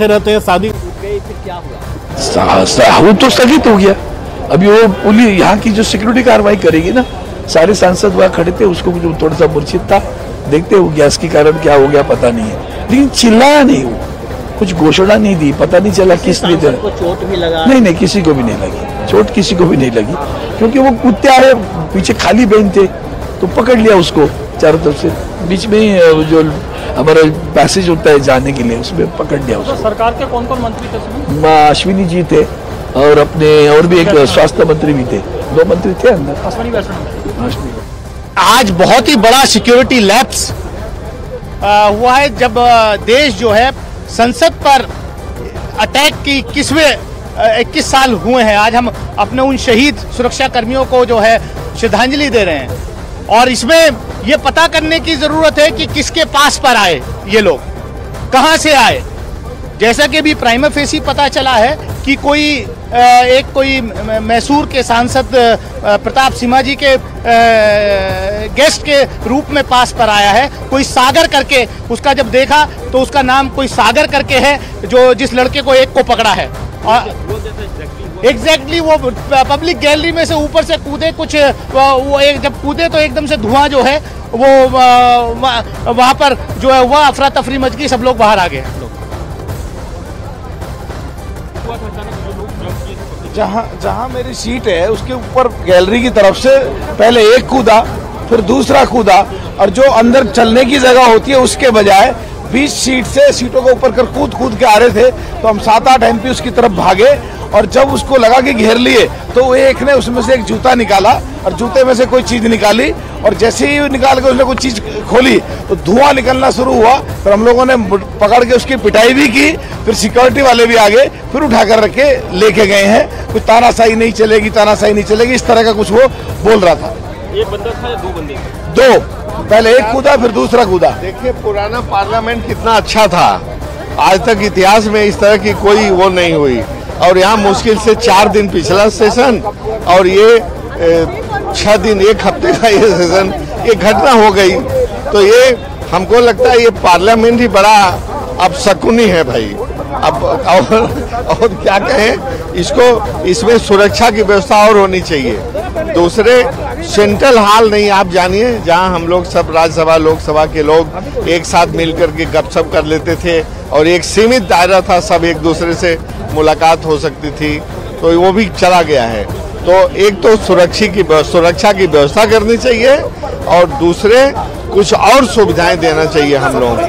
रहते हैं, शादी फिर क्या हुआ? वो तो स्थगित हो गया। अभी वो पुलिस यहाँ की जो सिक्योरिटी कार्रवाई करेगी ना, सारे सांसद वहाँ खड़े थे, उसको जो थोड़ा सा मूर्छित था, देखते हो गैस के कारण क्या हो गया पता नहीं है, लेकिन चिल्लाया नहीं, वो कुछ घोषणा नहीं दी, पता नहीं चला किस लिए दे। चोट भी लगा? नहीं, किसी को भी नहीं लगी चोट, किसी को भी नहीं लगी, क्योंकि वो कूदते आए, पीछे खाली बेंच थे तो पकड़ लिया उसको चारों तरफ से, बीच में जो हमारा पैसेज होता है जाने के लिए उसमें पकड़ लिया उसको। तो सरकार के कौन कौन मंत्री थे? अश्विनी जी थे और अपने और भी एक स्वास्थ्य मंत्री भी थे, 2 मंत्री थे अंदर। आज बहुत ही बड़ा सिक्योरिटी लैप्स हुआ है जब देश जो है संसद पर अटैक की 21 साल हुए हैं। आज हम अपने उन शहीद सुरक्षा कर्मियों को जो है श्रद्धांजलि दे रहे हैं और इसमें ये पता करने की जरूरत है कि किसके पास पर आए ये लोग, कहां से आए। जैसा कि भी प्राइमा फेसी पता चला है कि कोई मैसूर के सांसद प्रताप सिम्हा जी के गेस्ट के रूप में पास पर आया है। कोई सागर करके, उसका जब देखा तो उसका नाम कोई सागर करके है, जो जिस लड़के को एक को पकड़ा है। एग्जैक्टली वो पब्लिक गैलरी में से ऊपर से कूदे, कुछ वो एक जब कूदे तो एकदम से धुआं जो है वो वहां पर जो है वह अफरा तफरी मच गई, सब लोग बाहर आ गए। जहाँ मेरी सीट है उसके ऊपर गैलरी की तरफ से पहले एक कूदा, फिर दूसरा कूदा, और जो अंदर चलने की जगह होती है उसके बजाय 20 सीटों को ऊपर कर कूद के आ रहे थे, तो हम 7-8 MP उसकी तरफ भागे और जब उसको लगा कि घेर लिए तो एक ने उसमें से एक जूता निकाला और जूते में से कोई चीज निकाली, और जैसे ही निकाल के उसने कोई चीज खोली तो धुआं निकलना शुरू हुआ। फिर हम लोगों ने पकड़ के उसकी पिटाई भी की, फिर सिक्योरिटी वाले भी आ गए, फिर उठाकर रख के लेके गए हैं। कुछ तानाशाही नहीं चलेगी, इस तरह का कुछ वो बोल रहा था। एक बंदा था या 2 बंदे? 2, पहले एक कूदा फिर दूसरा कूदा। देखिए पुराना पार्लियामेंट कितना अच्छा था, आज तक इतिहास में इस तरह की कोई वो नहीं हुई, और यहाँ मुश्किल से 4 दिन पिछला सेशन और ये 6 दिन, 1 हफ्ते का ये सेशन, ये घटना हो गई। तो ये हमको लगता है ये पार्लियामेंट ही बड़ा अब शकुनी है भाई। अब और क्या कहें इसको, इसमें सुरक्षा की व्यवस्था और होनी चाहिए। दूसरे सेंट्रल हॉल नहीं, आप जानिए, जहां हम लोग सब राज्यसभा लोकसभा के लोग एक साथ मिलकर के गपशप कर लेते थे और एक सीमित दायरा था, सब एक दूसरे से मुलाकात हो सकती थी, तो वो भी चला गया है। तो एक तो सुरक्षा की व्यवस्था करनी चाहिए और दूसरे कुछ और सुविधाएं देना चाहिए हम लोगों को।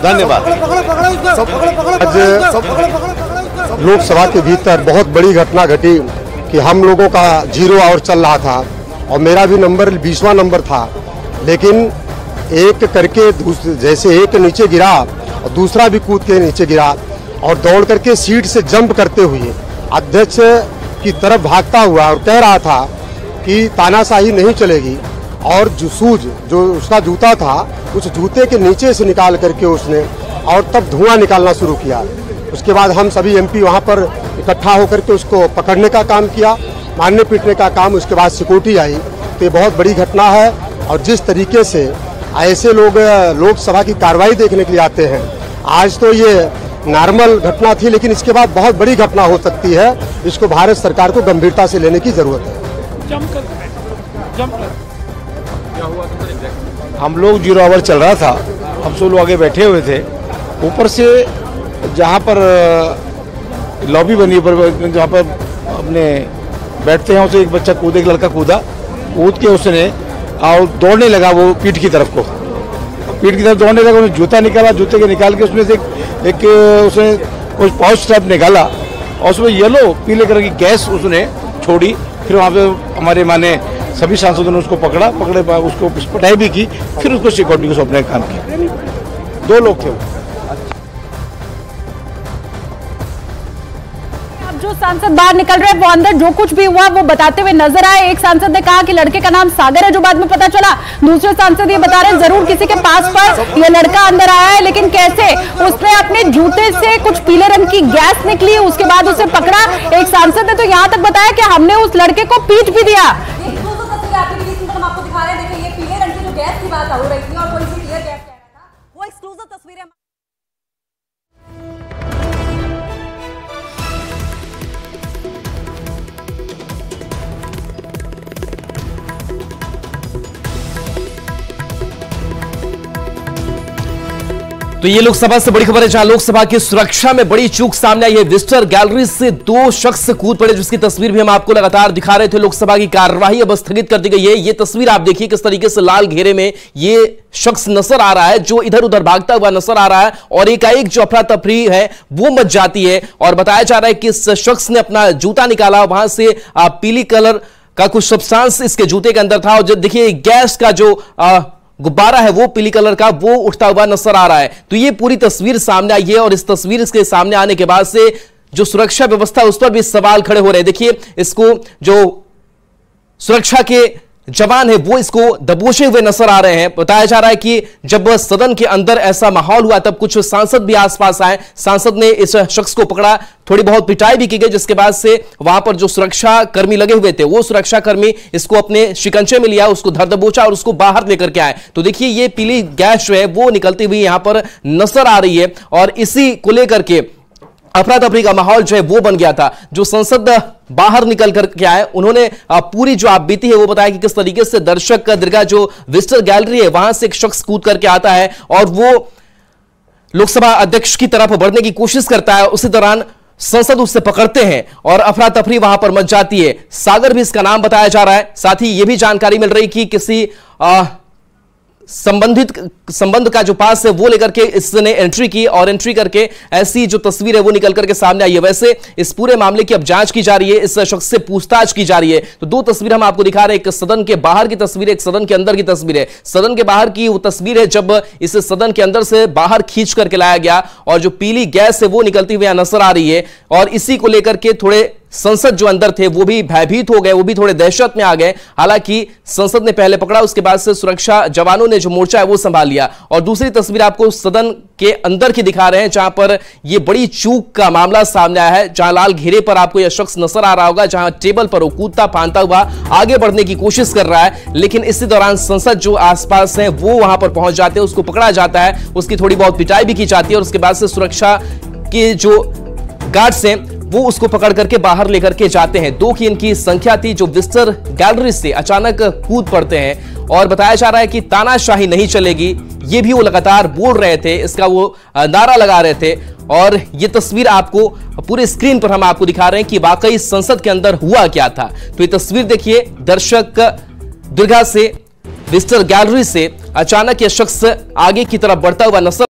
धन्यवाद। आज लोकसभा के भीतर बहुत बड़ी घटना घटी कि हम लोगों का 0 आवर चल रहा था और मेरा भी नंबर 20वां नंबर था, लेकिन एक करके जैसे एक नीचे गिरा और दूसरा भी कूद के नीचे गिरा और दौड़ करके सीट से जंप करते हुए अध्यक्ष की तरफ भागता हुआ और कह रहा था कि तानाशाही नहीं चलेगी, और जो उसका जूता था उस जूते के नीचे से निकाल करके उसने और तब धुआं निकालना शुरू किया। उसके बाद हम सभी MP वहाँ पर इकट्ठा होकर के उसको पकड़ने का काम किया, मारने पीटने का काम, उसके बाद सिक्योरिटी आई। तो ये बहुत बड़ी घटना है, और जिस तरीके से ऐसे लोग लोकसभा की कार्रवाई देखने के लिए आते हैं, आज तो ये नॉर्मल घटना थी, लेकिन इसके बाद बहुत बड़ी घटना हो सकती है। इसको भारत सरकार को गंभीरता से लेने की जरूरत है। हम लोग 0 आवर चल रहा था, हम सब लोग आगे बैठे हुए थे, ऊपर से जहाँ पर लॉबी बनी ऊपर जहाँ पर अपने बैठते हैं उसे एक बच्चा कूदे, एक लड़का कूद के उसने और दौड़ने लगा वो पीठ की तरफ दौड़ने लगा। उसने जूता निकाला, जूते के निकाल के उसमें से एक उसने कुछ पाउच टाइप निकाला और उसमें येलो पीले कलर की गैस उसने छोड़ी। फिर वहाँ पे हमारे माने सभी सांसदों ने उसको पकड़े, उसको पिटाई भी की, फिर उसको सिक्योरिटी को सौंपने का काम किया। 2 लोग थे। जो सांसद बाहर निकल रहे हैं वो अंदर जो कुछ भी हुआ वो बताते हुए नजर आए। एक सांसद ने कहा कि लड़के का नाम सागर है, जो बाद में पता चला। दूसरे सांसद ये बता रहे हैं जरूर किसी के पास पर ये लड़का अंदर आया है, लेकिन कैसे उसने अपने जूते से कुछ पीले रंग की गैस निकली, उसके बाद उसे पकड़ा। एक सांसद ने तो यहाँ तक बताया कि हमने उस लड़के को पीट भी दिया। आपको दिखा रहे हैं, देखिए ये पीले रंग की जो गैस की बात हो रही थी और कोई सी क्लियर गैस कह रहा था, वो एक्सक्लूसिव तस्वीरें तो ये लोकसभा से बड़ी खबर है, जहां लोकसभा की सुरक्षा में बड़ी चूक सामने आई है। विजिटर गैलरी से 2 शख्स कूद पड़े, जिसकी तस्वीर भी हम आपको लगातार दिखा रहे थे। लोकसभा की कार्यवाही अब स्थगित कर दी गई है। ये तस्वीर आप देखिए किस तरीके से लाल घेरे में ये शख्स नजर आ रहा है, जो इधर उधर भागता हुआ नजर आ रहा है, और एकाएक जो अफरा तफरी है वो मच जाती है। और बताया जा रहा है कि इस शख्स ने अपना जूता निकाला, वहां से पीली कलर का कुछ सब्सटेंस इसके जूते के अंदर था, और देखिए गैस का जो गुब्बारा है वो पीली कलर का वो उठता हुआ नजर आ रहा है। तो ये पूरी तस्वीर सामने आई है, और इस तस्वीर के सामने आने के बाद से जो सुरक्षा व्यवस्था उस पर भी सवाल खड़े हो रहे हैं। देखिए इसको जो सुरक्षा के जवान है वो इसको दबोचे हुए नजर आ रहे हैं। बताया जा रहा है कि जब सदन के अंदर ऐसा माहौल हुआ तब कुछ सांसद भी आसपास आए, सांसद ने इस शख्स को पकड़ा, थोड़ी बहुत पिटाई भी की गई, जिसके बाद से वहां पर जो सुरक्षा कर्मी लगे हुए थे वो सुरक्षा कर्मी इसको अपने शिकंजे में लिया, उसको धर दबोचा और उसको बाहर लेकर के आए। तो देखिए ये पीली गैस जो है वो निकलती हुई यहां पर नजर आ रही है, और इसी को लेकर के अफरा तफरी का माहौल जो है वो बन गया था। जो संसद बाहर निकल करके आए उन्होंने पूरी जो आप बीती है वो बताया कि किस तरीके से दर्शक दीर्घा जो विजिटर गैलरी है वहां से एक शख्स कूद करके आता है और वो लोकसभा अध्यक्ष की तरफ बढ़ने की कोशिश करता है। उसी दौरान संसद उससे पकड़ते हैं और अफरा तफरी वहां पर मच जाती है। सागर भी इसका नाम बताया जा रहा है। साथ ही यह भी जानकारी मिल रही कि किसी संबंध का जो पास है वो लेकर के इसने एंट्री की, और एंट्री करके ऐसी जो तस्वीर है वो निकल करके सामने आई है। वैसे इस पूरे मामले की अब जांच की जा रही है, इस शख्स से पूछताछ की जा रही है। तो 2 तस्वीर हम आपको दिखा रहे हैं, एक सदन के बाहर की तस्वीर, एक सदन के अंदर की तस्वीर है। सदन के बाहर की वो तस्वीर है जब इसे सदन के अंदर से बाहर खींच करके लाया गया, और जो पीली गैस है वो निकलती हुई नजर आ रही है, और इसी को लेकर के थोड़े संसद जो अंदर थे वो भी भयभीत हो गए, वो भी थोड़े दहशत में आ गए। हालांकि संसद ने पहले पकड़ा, उसके बाद से सुरक्षा जवानों ने जो मोर्चा है वो संभाल लिया। और दूसरी तस्वीर आपको सदन के अंदर की दिखा रहे हैं, जहां पर ये बड़ी चूक का मामला सामने आया है, जहां लाल घेरे पर आपको यह शख्स नजर आ रहा होगा, जहां टेबल पर वो कूदता फांदता हुआ आगे बढ़ने की कोशिश कर रहा है, लेकिन इसी दौरान संसद जो आसपास है वो वहां पर पहुंच जाते हैं, उसको पकड़ा जाता है, उसकी थोड़ी बहुत पिटाई भी की जाती है, और उसके बाद से सुरक्षा के जो गार्ड्स हैं वो उसको पकड़ करके बाहर लेकर के जाते हैं। 2 की इनकी संख्या थी जो विजिटर गैलरी से अचानक कूद पड़ते हैं, और बताया जा रहा है कि तानाशाही नहीं चलेगी, ये भी वो लगातार बोल रहे थे, इसका वो नारा लगा रहे थे। और ये तस्वीर आपको पूरे स्क्रीन पर हम आपको दिखा रहे हैं कि वाकई संसद के अंदर हुआ क्या था। तो ये तस्वीर देखिए, दर्शक दीर्घा से विजिटर गैलरी से अचानक यह शख्स आगे की तरफ बढ़ता हुआ नजर